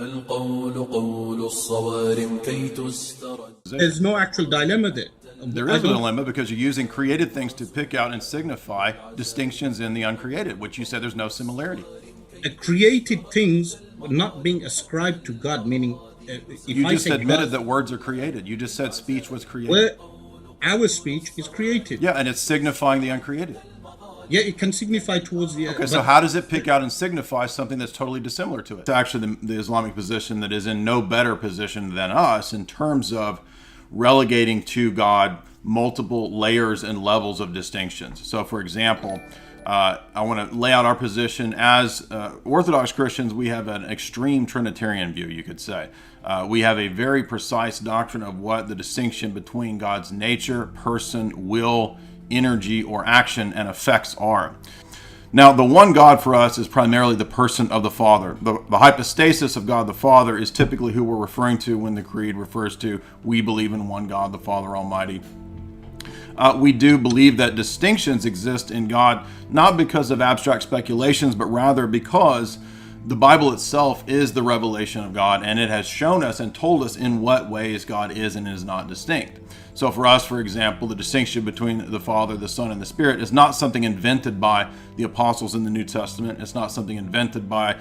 القول قول الصوارم كي تسترد. There's no actual dilemma there. There is a dilemma because you're using created things to pick out and signify distinctions in the uncreated, which you said there's no similarity. Created things not being ascribed to God, meaning if You I just say admitted God, that words are created. You just said speech was created. well, our speech is created. Yeah, and it's signifying the uncreated. Yeah, it can signify towards the. Okay, so how does it pick out and signify something that's totally dissimilar to it? It's actually the Islamic position that is in no better position than us in terms of relegating to God multiple layers and levels of distinctions. So, for example, I want to lay out our position as Orthodox Christians. We have an extreme Trinitarian view, you could say. We have a very precise doctrine of what the distinction between God's nature, person, will, energy, or action and effects are. Now, the one God for us is primarily the person of the Father. The hypostasis of God the Father is typically who we're referring to when the Creed refers to we believe in one God, the Father Almighty. We do believe that distinctions exist in God, not because of abstract speculations, but rather because the Bible itself is the revelation of God, and it has shown us and told us in what ways God is and is not distinct. So for us, for example, the distinction between the Father, the Son, and the Spirit is not something invented by the apostles in the New Testament. It's not something invented by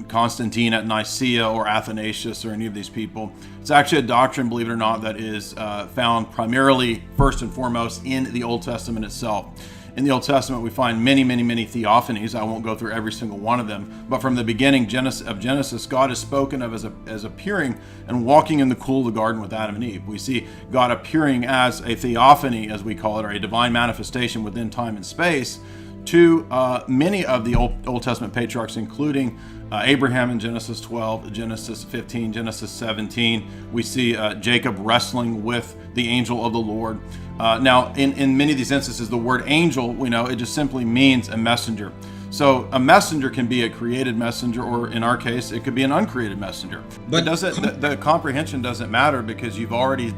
Constantine at Nicaea or Athanasius or any of these people. It's actually a doctrine, believe it or not, that is found primarily, first and foremost, in the Old Testament itself. In the Old Testament, we find many, many, many theophanies. I won't go through every single one of them, but from the beginning of Genesis, God is spoken of as appearing and walking in the cool of the garden with Adam and Eve. We see God appearing as a theophany, as we call it, or a divine manifestation within time and space to many of the Old Testament patriarchs, including Abraham in Genesis 12, Genesis 15, Genesis 17. We see Jacob wrestling with the angel of the Lord. Now, in many of these instances, the word angel, we know, it just simply means a messenger. So a messenger can be a created messenger, or in our case, it could be an uncreated messenger. But the comprehension doesn't matter because you've already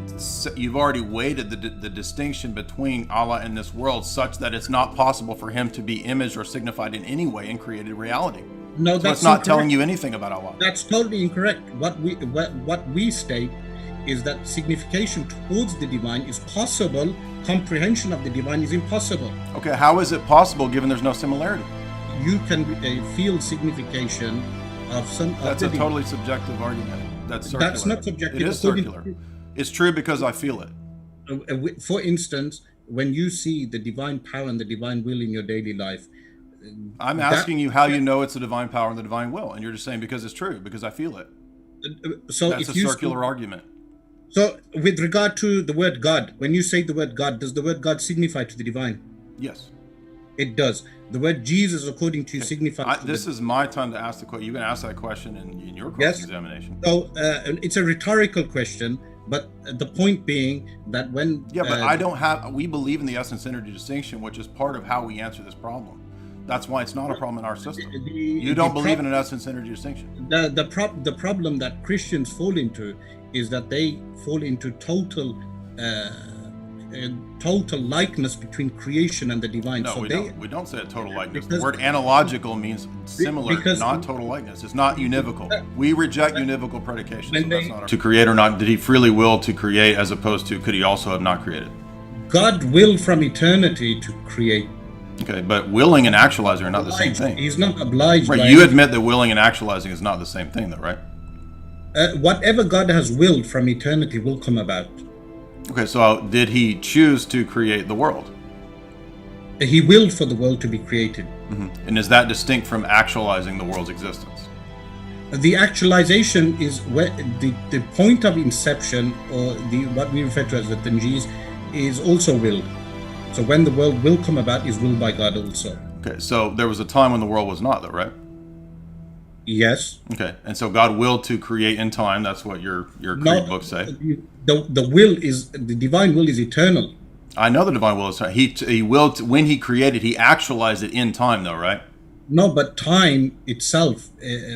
weighted the distinction between Allah and this world such that it's not possible for him to be imaged or signified in any way in created reality. No, so that's it's not incorrect. telling you anything about Allah. That's totally incorrect. What we state is that signification towards the divine is possible. Comprehension of the divine is impossible. Okay, how is it possible given there's no similarity? You can feel signification of some. That's a totally subjective argument. That's circular. That's not subjective. It is circular. It's true because I feel it. For instance, when you see the divine power and the divine will in your daily life, I'm asking you how you know it's the divine power and the divine will, and you're just saying because it's true, because I feel it. So that's a circular argument. So with regard to the word God, when you say the word God, does the word God signify to the divine? Yes. It does. The word Jesus, according to you, signifies... This is my time to ask the question. You can ask that question in your cross-examination. So it's a rhetorical question, but the point being that when... Yeah, but we believe in the essence-energy distinction, which is part of how we answer this problem. That's why it's not a problem in our system. You don't believe in an essence-energy distinction. The problem that Christians fall into is that they fall into total likeness between creation and the divine. No, we don't say a total likeness. The word analogical means similar, not total likeness. It's not univocal. We reject univocal predication. So that's not to create or not. Did he freely will to create as opposed to could he also have not created? God willed from eternity to create. Okay, but willing and actualizing are not the same thing. He's not obliged. Right, you admit that willing and actualizing is not the same thing, though, right? Whatever God has willed from eternity will come about. Okay, so did he choose to create the world? He willed for the world to be created. Mm-hmm. And is that distinct from actualizing the world's existence? The actualization is where the point of inception, or what we refer to as the tanjiz, is also willed. So when the world will come about is willed by God also. Okay, so there was a time when the world was not, though, right? Yes. Okay, and so God willed to create in time. That's what your creed books say. The divine will is eternal. I know the divine will is eternal. He willed when he created. He actualized it in time, though, right? No, but time itself.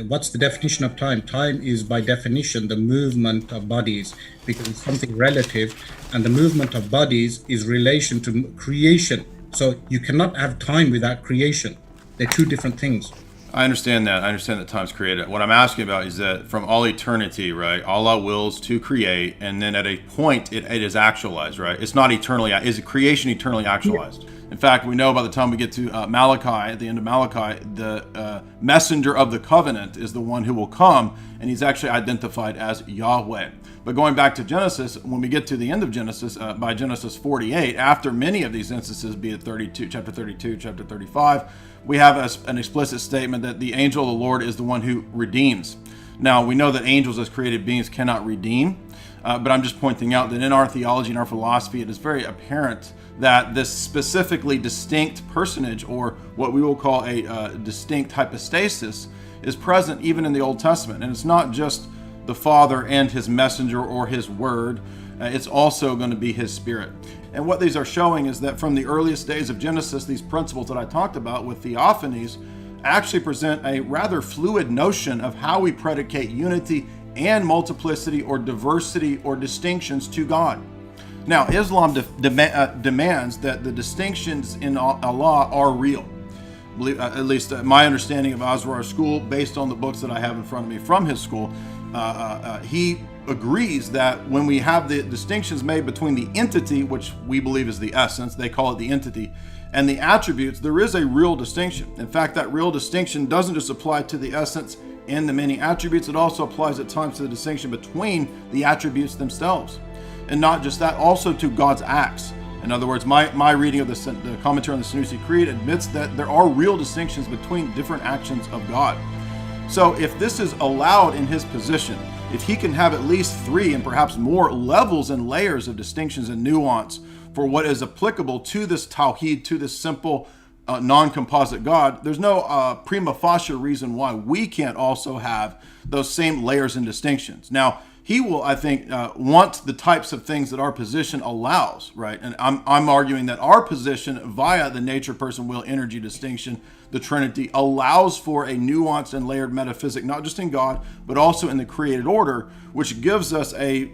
What's the definition of time? Time is by definition the movement of bodies, because it's something relative, and the movement of bodies is relation to creation. So you cannot have time without creation. They're two different things. I understand that. I understand that time's created. What I'm asking about is that from all eternity, right, Allah wills to create, and then at a point it is actualized, right? It's not eternally, is creation eternally actualized? In fact, we know by the time we get to Malachi, at the end of Malachi, the messenger of the covenant is the one who will come, and he's actually identified as Yahweh. But going back to Genesis, when we get to the end of Genesis, by Genesis 48, after many of these instances, be it chapter 32, chapter 35, we have an explicit statement that the angel of the Lord is the one who redeems. Now, we know that angels as created beings cannot redeem, but I'm just pointing out that in our theology and our philosophy, it is very apparent that this specifically distinct personage, or what we will call a distinct hypostasis, is present even in the Old Testament. And it's not just the Father and his messenger or his word, it's also going to be his spirit. And what these are showing is that from the earliest days of Genesis, these principles that I talked about with theophanies actually present a rather fluid notion of how we predicate unity and multiplicity or diversity or distinctions to God. Now, Islam demands that the distinctions in Allah are real. At least my understanding of Asrar's school, based on the books that I have in front of me from his school, he agrees that when we have the distinctions made between the entity, which we believe is the essence, they call it the entity, and the attributes, there is a real distinction. In fact, that real distinction doesn't just apply to the essence and the many attributes, it also applies at times to the distinction between the attributes themselves. And not just that, also to God's acts. In other words, my reading of the commentary on the Sanusi Creed admits that there are real distinctions between different actions of God. So if this is allowed in his position, if he can have at least 3 and perhaps more levels and layers of distinctions and nuance for what is applicable to this tawhid, to this simple non-composite God, there's no prima facie reason why we can't also have those same layers and distinctions. Now, he will, I think, want the types of things that our position allows, right? And I'm arguing that our position via the nature, person, will, energy distinction, the Trinity, allows for a nuanced and layered metaphysic, not just in God, but also in the created order, which gives us a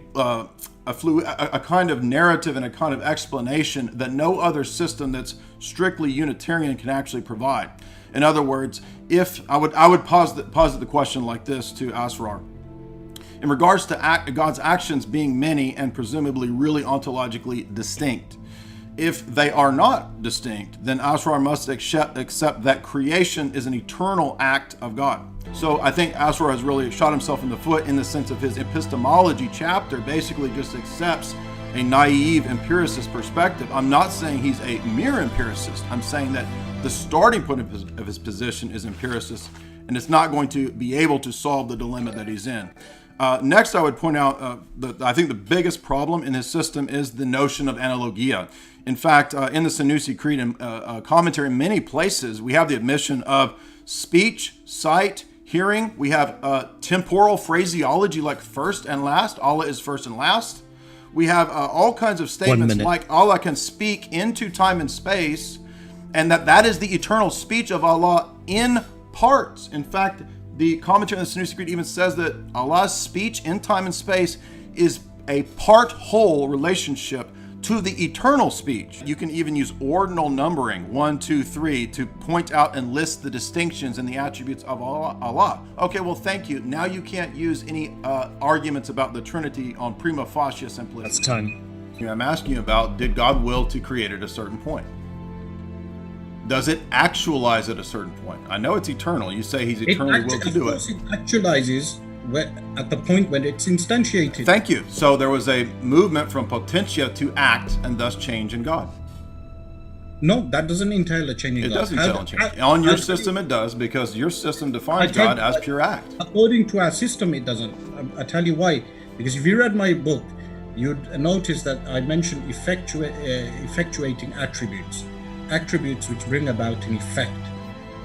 kind of narrative and a kind of explanation that no other system that's strictly Unitarian can actually provide. In other words, if I would posit the question like this to Asrar. In regards to God's actions being many and presumably really ontologically distinct, if they are not distinct, then Asrar must accept that creation is an eternal act of God. So I think Asrar has really shot himself in the foot in the sense of his epistemology chapter basically just accepts a naive empiricist perspective. I'm not saying he's a mere empiricist. I'm saying that the starting point of his position is empiricist, and it's not going to be able to solve the dilemma that he's in. Next, I would point out I think the biggest problem in his system is the notion of analogia. In fact, in the Sanusi Creed and commentary, in many places, we have the admission of speech, sight, hearing. We have temporal phraseology like first and last. Allah is first and last. We have all kinds of statements like Allah can speak into time and space, and that is the eternal speech of Allah in parts. In fact, the commentary on the Sanusi Creed even says that Allah's speech in time and space is a part-whole relationship to the eternal speech. You can even use ordinal numbering, 1, 2, 3, to point out and list the distinctions and the attributes of Allah. Okay, well, thank you. Now you can't use any arguments about the Trinity on prima facie simplicity. That's time. I'm asking you about, did God will to create at a certain point? Does it actualize at a certain point? I know it's eternal. You say he's eternally willed to do it. It actualizes at the point when it's instantiated. Thank you. So there was a movement from potentia to act and thus change in God. No, that doesn't entail a change in God. It does entail a change. On your system it does, because your system defines God as pure act. According to our system, it doesn't. I'll tell you why. Because if you read my book, you'd notice that I mentioned effectuating attributes. Attributes which bring about an effect.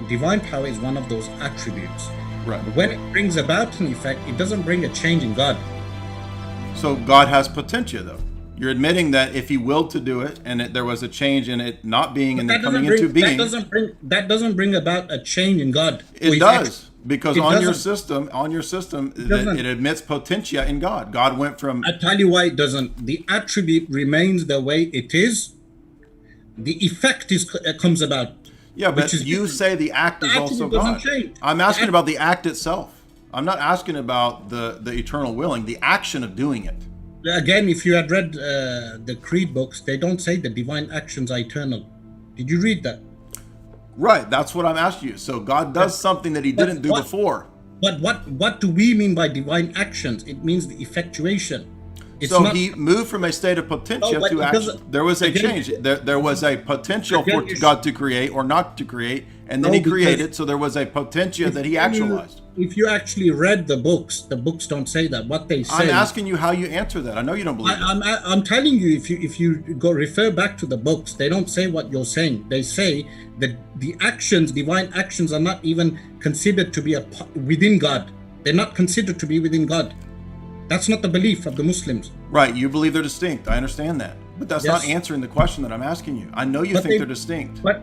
Divine power is one of those attributes. Right. When it brings about an effect, it doesn't bring a change in God. So God has potentia, though. You're admitting that if he willed to do it, and there was a change in it not being and then coming into being. That doesn't bring about a change in God. It does, because on your system, it admits potentia in God. God went from. I tell you why it doesn't. The attribute remains the way it is. The effect comes about. Yeah, but which is you say the act is also doesn't God. change. I'm asking about the act itself. I'm not asking about the eternal willing, the action of doing it. Again, if you had read the creed books, they don't say the divine actions are eternal. Did you read that? Right, that's what I'm asking you. So God does something that he didn't do before. But what do we mean by divine actions? It means the effectuation. It's So not, he moved from a state of potentia No, but to it action. doesn't- There was a again- change. There was a potential Again, for it's- God to create or not to create, and then No, he created, because- so there was a potentia that he actualized. If you actually read the books don't say that. What they say. I'm asking you how you answer that. I know you don't believe it. I'm telling you, if you go refer back to the books, they don't say what you're saying. They say that the actions, divine actions, are not even considered to be within God. They're not considered to be within God. That's not the belief of the Muslims. Right, you believe they're distinct. I understand that. But that's not Yes. answering the question that I'm asking you. I know you But think they- they're distinct. But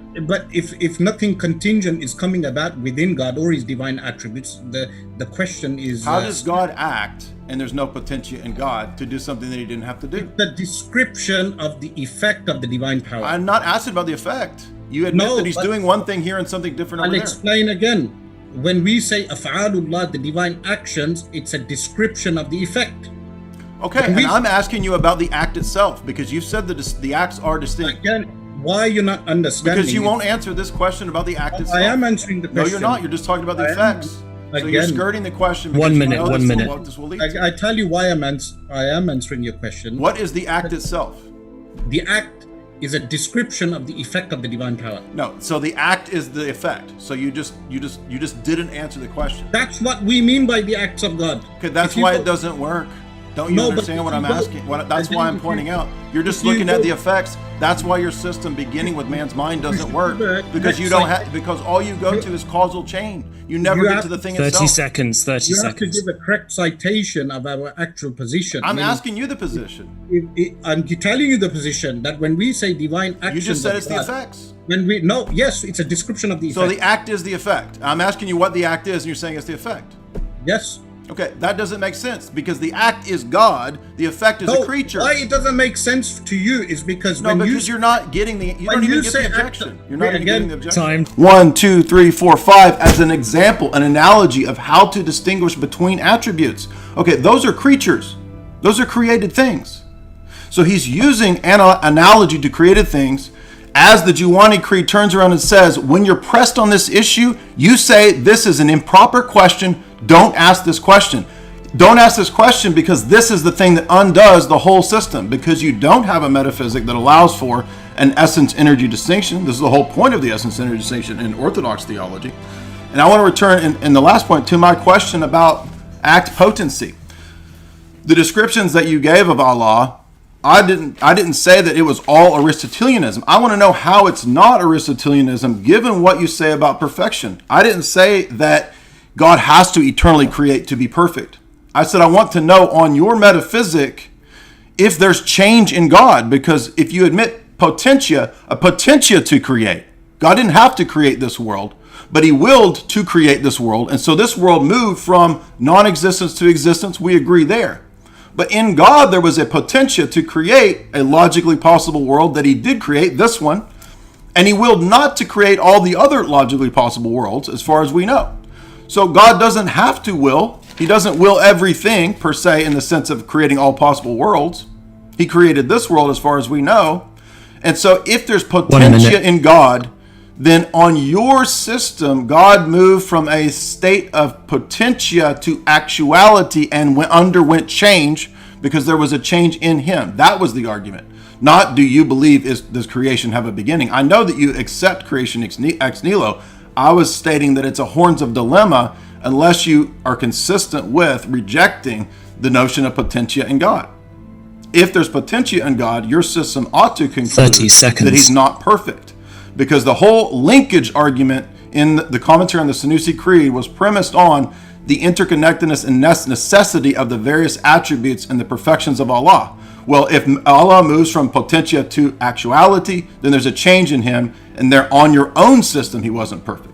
if nothing contingent is coming about within God or his divine attributes, the question is How does God act, and there's no potentia in God, to do something that he didn't have to do? the description of the effect of the divine power. I'm not asking about the effect. You admit No, that he's but- doing one thing here and something different I'll over there. explain again. When we say af'alullah, the divine actions, it's a description of the effect. Okay, When and we- I'm asking you about the act itself, because you've said that the acts are distinct. Again, why you're not understanding? Because you it? won't answer this question about the act itself. I am answering the No, question. you're not. You're just talking about the I am. effects. So you're Again. skirting the question. One because you minute, know one this minute. What this will lead to. I tell you why I am answering your question. What is the act itself? The act is a description of the effect of the divine power. No. So the act is the effect. So you just didn't answer the question. That's what we mean by the acts of God. Okay, that's If you why go- it doesn't work. Don't you No, but understand if what you I'm go- asking? That's again, why I'm if pointing you- out. You're just if you looking at go- the effects. That's why your system, beginning with man's mind, doesn't work because you don't have because all you go to is causal chain. You never You get have to the thing 30 itself. seconds, 30 You have to seconds. give a correct citation of our actual position. I'm Meaning, asking you the position. I'm telling you the position that when we say divine actions, You just said of it's the God, effects. When yes, it's a description of the So effect. the act is the effect. I'm asking you what the act is, and you're saying it's the effect. Yes. Okay, that doesn't make sense because the act is God, the effect is a creature. Why it doesn't make sense to you is because No, when because you you're not getting the. You when don't even you get say the objection. act- You're not even again, getting the objection. Time. 1, 2, 3, 4, 5 as an example, an analogy of how to distinguish between attributes. Okay, those are creatures. Those are created things. So he's using an analogy to created things. As the Juwani Creed turns around and says, when you're pressed on this issue, you say this is an improper question. Don't ask this question. Don't ask this question because this is the thing that undoes the whole system, because you don't have a metaphysic that allows for an essence-energy distinction. This is the whole point of the essence-energy distinction in Orthodox theology. And I want to return in the last point to my question about act potency. The descriptions that you gave of Allah, I didn't say that it was all Aristotelianism. I want to know how it's not Aristotelianism given what you say about perfection. I didn't say that God has to eternally create to be perfect. I said I want to know on your metaphysic if there's change in God, because if you admit potentia, a potentia to create. God didn't have to create this world, but he willed to create this world. And so this world moved from non-existence to existence. We agree there. But in God, there was a potentia to create a logically possible world that he did create, this one. And he willed not to create all the other logically possible worlds as far as we know. So God doesn't have to will. He doesn't will everything per se in the sense of creating all possible worlds. He created this world as far as we know. And so if there's potentia in God, then on your system, God moved from a state of potentia to actuality and underwent change because there was a change in him. That was the argument. Not do you believe does creation have a beginning? I know that you accept creation ex nihilo. I was stating that it's a horns of dilemma unless you are consistent with rejecting the notion of potentia in God. If there's potentia in God, your system ought to conclude 30 seconds. that he's not perfect. Because the whole linkage argument in the commentary on the Sanusi Creed was premised on the interconnectedness and necessity of the various attributes and the perfections of Allah. Well, if Allah moves from potentia to actuality, then there's a change in him, and there on your own system he wasn't perfect.